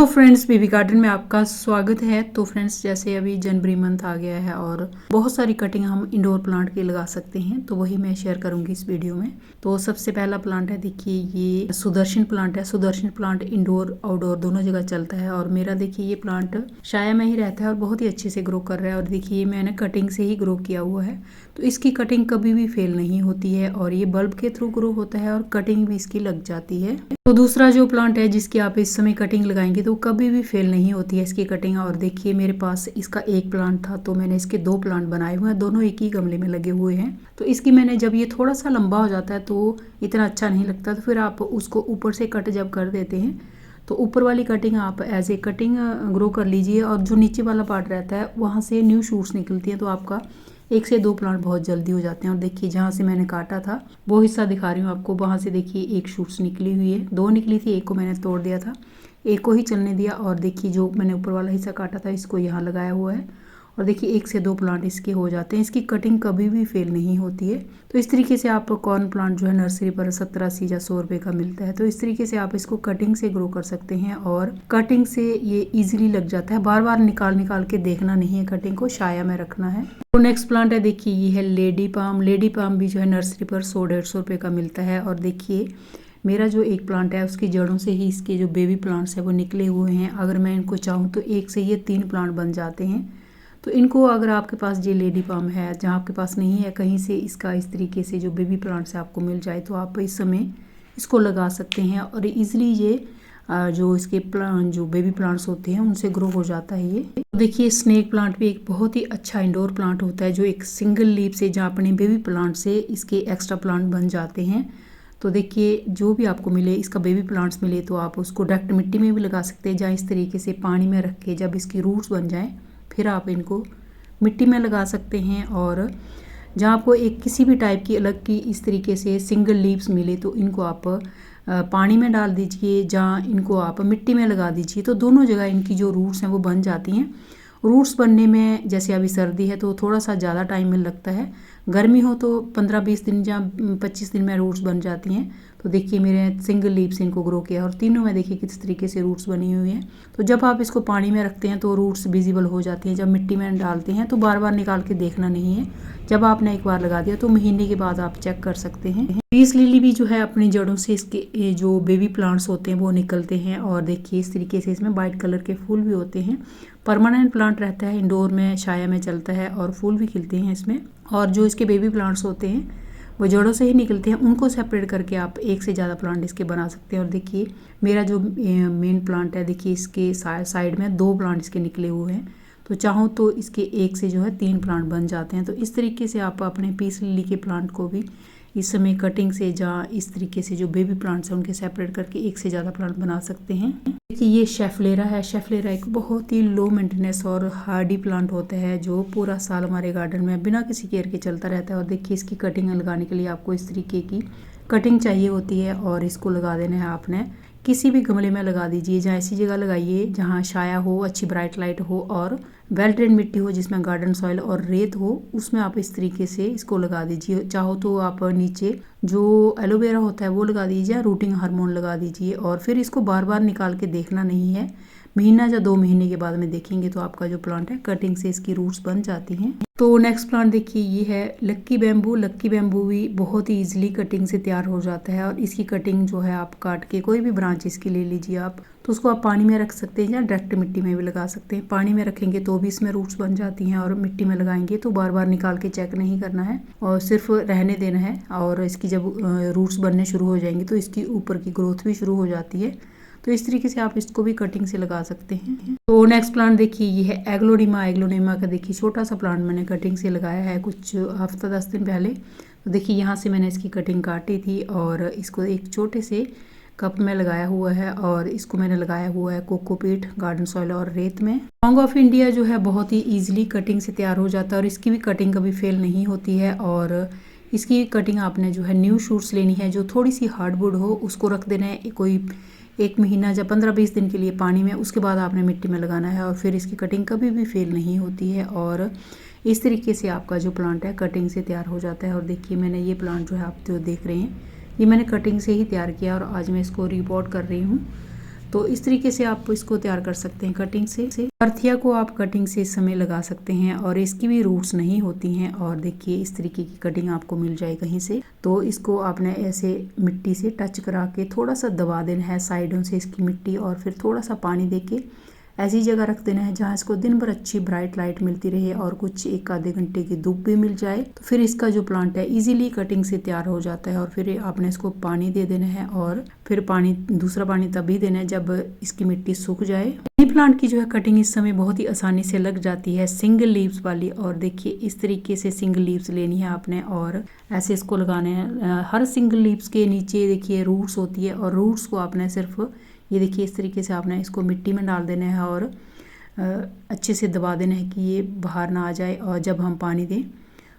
Friends, baby garden में आपका स्वागत है। तो फ्रेंड्स, जैसे अभी जनवरी मंथ आ गया है और बहुत सारी कटिंग हम इंडोर प्लांट की लगा सकते हैं, तो वही मैं शेयर करूंगी इस वीडियो में। तो सबसे पहला प्लांट है, देखिए ये सुदर्शन प्लांट है। सुदर्शन प्लांट इंडोर आउटडोर दोनों जगह चलता है और मेरा देखिए ये प्लांट छाया में ही रहता है और बहुत ही अच्छे से ग्रो कर रहा है। और देखिए मैंने कटिंग से ही ग्रो किया हुआ है, तो इसकी कटिंग कभी भी फेल नहीं होती है और ये बल्ब के थ्रू ग्रो होता है और कटिंग भी इसकी लग जाती है। तो दूसरा जो प्लांट है जिसकी आप इस समय कटिंग लगाएंगे तो कभी भी फेल नहीं होती है इसकी कटिंग। और देखिए मेरे पास इसका एक प्लांट था, तो मैंने इसके दो प्लांट बनाए हुए हैं, दोनों एक ही गमले में लगे हुए हैं। तो इसकी मैंने जब ये थोड़ा सा लंबा हो जाता है तो इतना अच्छा नहीं लगता, तो फिर आप उसको ऊपर से कट जब कर देते हैं तो ऊपर वाली कटिंग आप एज ए कटिंग ग्रो कर लीजिए और जो नीचे वाला पार्ट रहता है वहाँ से न्यू शूट्स निकलती हैं, तो आपका एक से दो प्लांट बहुत जल्दी हो जाते हैं। और देखिए जहाँ से मैंने काटा था वो हिस्सा दिखा रही हूँ आपको, वहाँ से देखिए एक शूट्स निकली हुई है, दो निकली थी, एक को मैंने तोड़ दिया था, एक को ही चलने दिया। और देखिए जो मैंने ऊपर वाला हिस्सा काटा था इसको यहाँ लगाया हुआ है और देखिए एक से दो प्लांट इसके हो जाते हैं। इसकी कटिंग कभी भी फेल नहीं होती है। तो इस तरीके से आप कॉर्न प्लांट जो है नर्सरी पर 70-80 या 100 रुपये का मिलता है, तो इस तरीके से आप इसको कटिंग से ग्रो कर सकते हैं और कटिंग से ये इजीली लग जाता है। बार बार निकाल के देखना नहीं है, कटिंग को छाया में रखना है। तो नेक्स्ट प्लांट है, देखिए ये है लेडी पाम। लेडी पाम भी जो है नर्सरी पर 100-150 रुपये का मिलता है। और देखिए मेरा जो एक प्लांट है उसकी जड़ों से ही इसके जो बेबी प्लांट्स है वो निकले हुए हैं। अगर मैं इनको चाहूँ तो एक से ये 3 प्लांट बन जाते हैं। तो इनको अगर आपके पास ये लेडी पाम है, जहाँ आपके पास नहीं है, कहीं से इसका इस तरीके से जो बेबी प्लांट्स है आपको मिल जाए तो आप इस समय इसको लगा सकते हैं और ईजिली ये जो इसके प्लांट जो बेबी प्लांट्स होते हैं उनसे ग्रो हो जाता है ये। तो देखिए स्नेक प्लांट भी एक बहुत ही अच्छा इंडोर प्लांट होता है, जो एक सिंगल लीफ से जहाँ अपने बेबी प्लांट से इसके एक्स्ट्रा प्लांट बन जाते हैं। तो देखिए जो भी आपको मिले, इसका बेबी प्लांट्स मिले तो आप उसको डायरेक्ट मिट्टी में भी लगा सकते हैं, जहाँ इस तरीके से पानी में रख के जब इसकी रूट्स बन जाएं फिर आप इनको मिट्टी में लगा सकते हैं। और जहाँ आपको एक किसी भी टाइप की अलग की इस तरीके से सिंगल लीव्स मिले तो इनको आप पानी में डाल दीजिए, जहाँ इनको आप मिट्टी में लगा दीजिए, तो दोनों जगह इनकी जो रूट्स हैं वो बन जाती हैं। रूट्स बनने में जैसे अभी सर्दी है तो थोड़ा सा ज़्यादा टाइम में लगता है, गर्मी हो तो 15-20 दिन या 25 दिन में रूट्स बन जाती हैं। तो देखिए मेरे सिंगल लीव्स इनको ग्रो किया और तीनों में देखिए किस तरीके से रूट्स बनी हुई हैं। तो जब आप इसको पानी में रखते हैं तो रूट्स विजिबल हो जाती हैं, जब मिट्टी में डालते हैं तो बार बार निकाल के देखना नहीं है। जब आपने एक बार लगा दिया तो महीने के बाद आप चेक कर सकते हैं। पीस लिली भी जो है अपनी जड़ों से इसके जो बेबी प्लांट्स होते हैं वो निकलते हैं और देखिए इस तरीके से इसमें वाइट कलर के फूल भी होते हैं। परमानेंट प्लांट रहता है, इंडोर में छाया में चलता है और फूल भी खिलते हैं इसमें। और जो इसके बेबी प्लांट्स होते हैं वो जड़ों से ही निकलते हैं, उनको सेपरेट करके आप एक से ज़्यादा प्लांट इसके बना सकते हैं। और देखिए मेरा जो मेन प्लांट है, देखिए इसके साइड में 2 प्लांट इसके निकले हुए हैं, तो चाहो तो इसके एक से जो है 3 प्लांट बन जाते हैं। तो इस तरीके से आप अपने पीस लिली के प्लांट को भी इस समय कटिंग से जहाँ इस तरीके से जो बेबी प्लांट्स हैं उनके सेपरेट करके एक से ज़्यादा प्लांट बना सकते हैं। देखिए ये शेफलेरा है। शेफलेरा एक बहुत ही लो मेंटेनेंस और हार्डी प्लांट होता है जो पूरा साल हमारे गार्डन में बिना किसी केयर के चलता रहता है। और देखिए इसकी कटिंग लगाने के लिए आपको इस तरीके की कटिंग चाहिए होती है और इसको लगा देना है आपने किसी भी गमले में लगा दीजिए, जहाँ ऐसी जगह लगाइए जहाँ छाया हो, अच्छी ब्राइट लाइट हो और वेल ड्रेन मिट्टी हो जिसमें गार्डन सॉइल और रेत हो, उसमें आप इस तरीके से इसको लगा दीजिए। चाहो तो आप नीचे जो एलोवेरा होता है वो लगा दीजिए, रूटिंग हार्मोन लगा दीजिए और फिर इसको बार बार निकाल के देखना नहीं है। महीना या 2 महीने के बाद में देखेंगे तो आपका जो प्लांट है कटिंग से इसकी रूट्स बन जाती हैं। तो नेक्स्ट प्लांट देखिए ये है लक्की बैम्बू। लक्की बैम्बू भी बहुत ही इजीली कटिंग से तैयार हो जाता है और इसकी कटिंग जो है आप काट के कोई भी ब्रांच इसकी ले लीजिए आप, तो उसको आप पानी में रख सकते हैं या डायरेक्ट मिट्टी में भी लगा सकते हैं। पानी में रखेंगे तो भी इसमें रूट्स बन जाती हैं और मिट्टी में लगाएंगे तो बार बार निकाल के चेक नहीं करना है और सिर्फ रहने देना है। और इसकी जब रूट्स बनने शुरू हो जाएंगे तो इसकी ऊपर की ग्रोथ भी शुरू हो जाती है। तो इस तरीके से आप इसको भी कटिंग से लगा सकते हैं। तो नेक्स्ट प्लांट देखिए ये है एग्लोनिमा। एग्लोनिमा का देखिए छोटा सा प्लांट मैंने कटिंग से लगाया है कुछ हफ्ता 10 दिन पहले। तो देखिए यहाँ से मैंने इसकी कटिंग काटी थी और इसको एक छोटे से कप में लगाया हुआ है और इसको मैंने लगाया हुआ है कोकोपीट, गार्डन सॉइल और रेत में। सॉन्ग ऑफ इंडिया जो है बहुत ही ईजिली कटिंग से तैयार हो जाता है और इसकी भी कटिंग कभी फेल नहीं होती है। और इसकी कटिंग आपने जो है न्यू शूट्स लेनी है, जो थोड़ी सी हार्डवुड हो, उसको रख देना है कोई 1 महीना या 15-20 दिन के लिए पानी में, उसके बाद आपने मिट्टी में लगाना है और फिर इसकी कटिंग कभी भी फेल नहीं होती है। और इस तरीके से आपका जो प्लांट है कटिंग से तैयार हो जाता है। और देखिए मैंने ये प्लांट जो है आप जो देख रहे हैं ये मैंने कटिंग से ही तैयार किया और आज मैं इसको रिपोर्ट कर रही हूँ। तो इस तरीके से आप इसको तैयार कर सकते हैं कटिंग से। अरथिया को आप कटिंग से इस समय लगा सकते हैं और इसकी भी रूट्स नहीं होती हैं। और देखिए इस तरीके की कटिंग आपको मिल जाए कहीं से, तो इसको आपने ऐसे मिट्टी से टच करा के थोड़ा सा दबा देना है साइडों से इसकी मिट्टी, और फिर थोड़ा सा पानी देके ऐसी जगह रख देना है जहाँ इसको दिन भर अच्छी ब्राइट लाइट मिलती रहे और कुछ 1 आधे घंटे की धूप भी मिल जाए। तो फिर इसका जो प्लांट है इजीली कटिंग से तैयार हो जाता है। और फिर आपने इसको पानी दे देना है, और फिर दूसरा पानी तभी देना है जब इसकी मिट्टी सूख जाए। मनी प्लांट की जो है कटिंग इस समय बहुत ही आसानी से लग जाती है, सिंगल लीव्स वाली। और देखिए इस तरीके से सिंगल लीव्स लेनी है आपने और ऐसे इसको लगाने हैं। हर सिंगल लीव्स के नीचे देखिए रूट्स होती है, और रूट्स को आपने सिर्फ ये देखिए इस तरीके से आपने इसको मिट्टी में डाल देना है और अच्छे से दबा देना है कि ये बाहर ना आ जाए। और जब हम पानी दें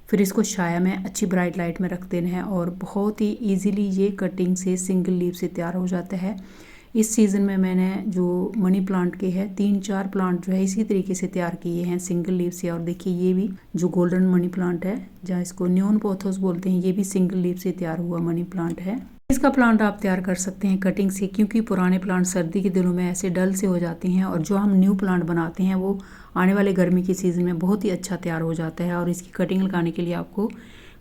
फिर इसको छाया में अच्छी ब्राइट लाइट में रख देना है, और बहुत ही इजीली ये कटिंग से सिंगल लीव से तैयार हो जाता है। इस सीज़न में मैंने जो मनी प्लांट के हैं 3-4 प्लांट जो है इसी तरीके से तैयार किए हैं सिंगल लीव से। और देखिए ये भी जो गोल्डन मनी प्लांट है, जहाँ इसको न्योन पोथोस बोलते हैं, ये भी सिंगल लीव से तैयार हुआ मनी प्लांट है। इसका प्लांट आप तैयार कर सकते हैं कटिंग से, क्योंकि पुराने प्लांट सर्दी के दिनों में ऐसे डल से हो जाते हैं, और जो हम न्यू प्लांट बनाते हैं वो आने वाले गर्मी की सीज़न में बहुत ही अच्छा तैयार हो जाता है। और इसकी कटिंग लगाने के लिए आपको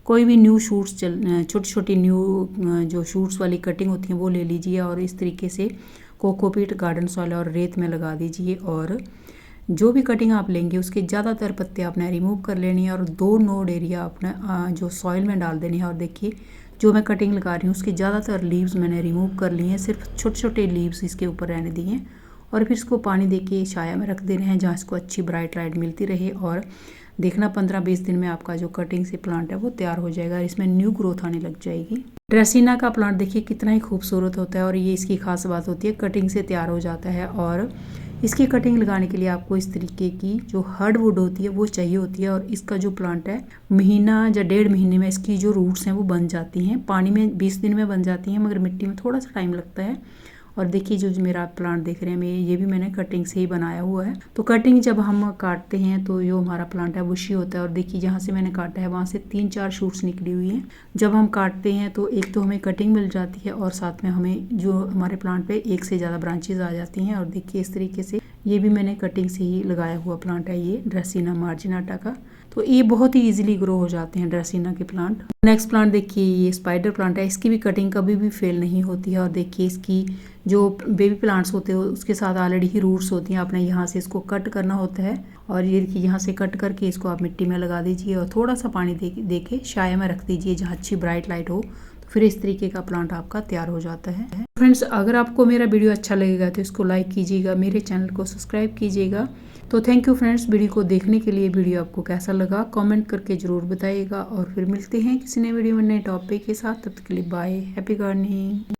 कोई भी न्यू शूट्स छोटी छोटी न्यू जो शूट्स वाली कटिंग होती हैं वो ले लीजिए, और इस तरीके से कोकोपीट, गार्डन सॉइल और रेत में लगा दीजिए। और जो भी कटिंग आप लेंगे उसके ज़्यादातर पत्ते आपने रिमूव कर लेनी है, और 2 नोड एरिया आपने जो सॉइल में डाल देनी है। और देखिए जो मैं कटिंग लगा रही हूँ उसकी ज़्यादातर लीव्स मैंने रिमूव कर ली हैं, सिर्फ छोटे छोटे लीव्स इसके ऊपर रहने दिए हैं। और फिर इसको पानी देके छाया में रख देने हैं जहाँ इसको अच्छी ब्राइट लाइट मिलती रहे। और देखना 15-20 दिन में आपका जो कटिंग से प्लांट है वो तैयार हो जाएगा, इसमें न्यू ग्रोथ आने लग जाएगी। ड्रेसिना का प्लांट देखिए कितना ही खूबसूरत होता है, और ये इसकी खास बात होती है कटिंग से तैयार हो जाता है। और इसकी कटिंग लगाने के लिए आपको इस तरीके की जो हार्डवुड होती है वो चाहिए होती है। और इसका जो प्लांट है महीना या 1.5 महीने में इसकी जो रूट्स हैं वो बन जाती हैं। पानी में 20 दिन में बन जाती हैं, मगर मिट्टी में थोड़ा सा टाइम लगता है। और देखिए जो मेरा प्लांट देख रहे हैं ये भी मैंने कटिंग से ही बनाया हुआ है। तो कटिंग जब हम काटते हैं तो जो हमारा प्लांट है बुशी होता है, और देखिए जहाँ से मैंने काटा है वहाँ से 3-4 शूट्स निकली हुई हैं। जब हम काटते हैं तो एक तो हमें कटिंग मिल जाती है, और साथ में हमें जो हमारे प्लांट पे 1 से ज़्यादा ब्रांचेज आ जाती हैं। और देखिए इस तरीके से ये भी मैंने कटिंग से ही लगाया हुआ प्लांट है, ये ड्रेसिना मार्जिनाटा का। तो ये बहुत ही इजीली ग्रो हो जाते हैं ड्रेसिना के प्लांट। नेक्स्ट प्लांट देखिए ये स्पाइडर प्लांट है, इसकी भी कटिंग कभी भी फेल नहीं होती है। और देखिए इसकी जो बेबी प्लांट्स होते हैं उसके साथ ऑलरेडी ही रूट्स होती हैं, आपने यहाँ से इसको कट करना होता है। और ये देखिए यहाँ से कट करके इसको आप मिट्टी में लगा दीजिए, और थोड़ा सा पानी दे के छाया में रख दीजिए जहाँ अच्छी ब्राइट लाइट हो। तो फिर इस तरीके का प्लांट आपका तैयार हो जाता है। फ्रेंड्स, अगर आपको मेरा वीडियो अच्छा लगेगा तो इसको लाइक कीजिएगा, मेरे चैनल को सब्सक्राइब कीजिएगा। तो थैंक यू फ्रेंड्स वीडियो को देखने के लिए। वीडियो आपको कैसा लगा कमेंट करके ज़रूर बताइएगा, और फिर मिलते हैं किसी नए वीडियो में नए टॉपिक के साथ। तब तक के लिए बाय, हैप्पी गार्डनिंग।